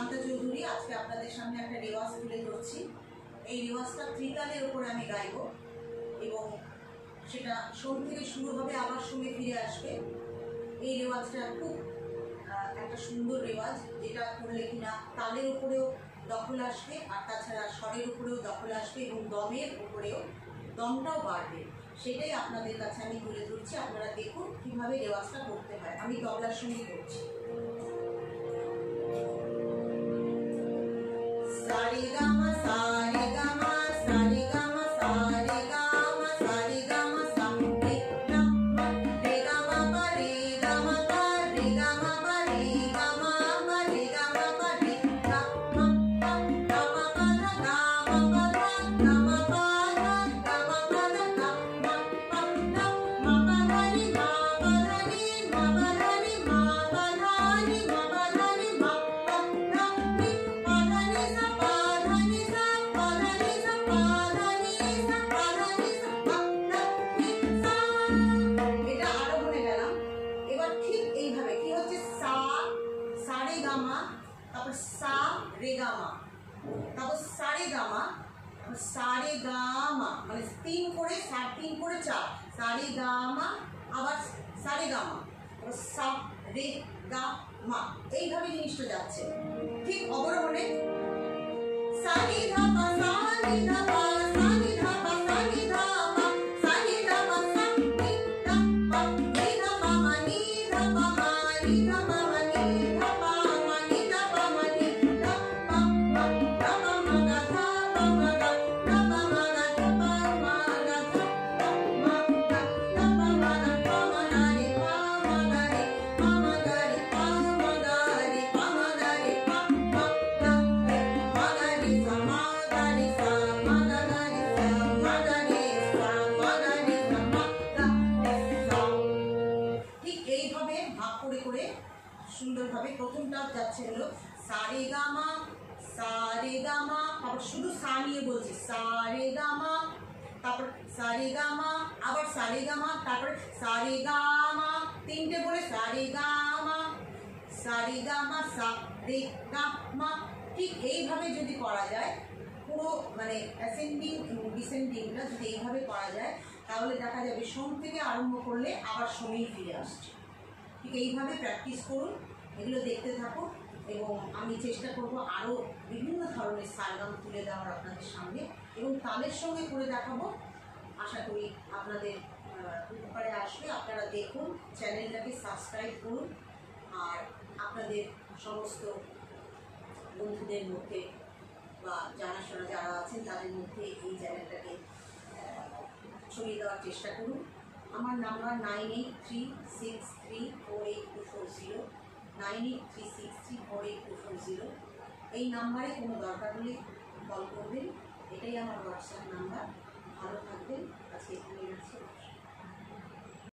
শান্তা চৌধুরী। আজকে আপনাদের সামনে একটা রেওয়াজ তুলে ধরছি। এই রেওয়াজটা ত্রিতালের উপরে আমি গাইব এবং সেটা সোম থেকে শুরু হবে, আবার সোমে ফিরে আসবে। এই রেওয়াজটা খুব একটা সুন্দর রেওয়াজ, যেটা করলে কিনা তালের উপরেও দখল আসবে, আর তাছাড়া স্বরের উপরেও দখল আসবে এবং দমের উপরেও দমটাও বাড়বে। সেটাই আপনাদের কাছে আমি তুলে ধরছি। আপনারা দেখুন কীভাবে রেওয়াজটা করতে হয়। আমি তবলার সঙ্গে করছি। সারে গামা সারে গামা সারে গামা সারে গামা সারে গামা সা রে গামা রে গামা পা রে গামা পা রে গামা পা রে গামা পা রে গামা পা রে গামা পা গামা পা ধা গামা পা ধা গামা পা ধা গামা পা ধা গামা পা ধা মা পা ধা রে মা পা ধা রে মা পা ধা রে মা পা ধা রে মা পা ধা রে মা পা ধা রে পা ধা রে সা পা ধা রে সা পা ধা রে সা পা ধা রে সা পা ধা রে সা পা ধা রে সা। এটা আরোহণে গেলাম। এবার ঠিক এইভাবে কি হচ্ছে, সা সা রে গামা, তারপর সা রে গামা, তারপর সা রে গামা, সা রে গামা, মানে তিন করে সা, তিন করে চার, সা রে গামা, আবার সা রে গামা, তারপর সা রে গামা, এইভাবে জিনিসটা যাচ্ছে। ঠিক অবরোহণে সা নি ধা পা সা নি ধা পা সা নি ধা পা সা নি ধা পা সা নি ধা পা সা নি ধা পা নি ধা পা মা নি ধা পা মা নি ধা পা মা নি ধা পা মা নি ধা পা মা নি ধা পা মা ধা পা মা গা ধা পা মা গা ধা পা মা গা ধা পা মা গা ধা পা মা গা ধা পা মা গা পা মা গা রে পা মা গা রে পা মা গা রে পা মা গা রে পা মা গা রে পা মা গা রে মা গা রে সা মা গা রে সা মা গা গা রে সা মা গা রে সা মা গা রে সা মা গা রে সা। ঠিক এইভাবে ভাগ করে করে সুন্দরভাবে প্রথমটা যাচ্ছে হলো সা রে গামা সা রে গামা, তারপর শুধু সা নিয়ে বলছি সা রে গামা, তারপর সা রে গামা, আবার সা রে গামা, তারপরে সা রে গামা, তিনটে বলে সা রে গামা সা রে গামা সা রে গামা। ঠিক এইভাবে যদি করা যায়, পুরো মানে অ্যাসেন্ডিং এবং ডিসেন্ডিংটা যদি এইভাবে করা যায়, তাহলে দেখা যাবে সোম থেকে আরম্ভ করলে আবার সোমেই ফিরে আসছে। ঠিক এইভাবে প্র্যাকটিস করুন, এগুলো দেখতে থাকুন এবং আমি চেষ্টা করব আরও বিভিন্ন ধরনের সারগাম তুলে দেওয়ার আপনাদের সামনে এবং তালের সঙ্গে করে দেখাবো। আশা করি আপনাদের উপকারে আসবে। আপনারা দেখুন, চ্যানেলটাকে সাবস্ক্রাইব করুন, আর আপনাদের সমস্ত বন্ধুদের মধ্যে বা জানাশোনা যারা আছেন তাদের মধ্যে এই চ্যানেলটাকে ছড়িয়ে দেওয়ার চেষ্টা করুন। আমার নাম্বার 9836348240, 9836348240। এই নাম্বারে কোনো দরকার হলে কল করবেন। এটাই আমার হোয়াটসঅ্যাপ নাম্বার। ভালো থাকবেন। আজকে এখানে রাখছি।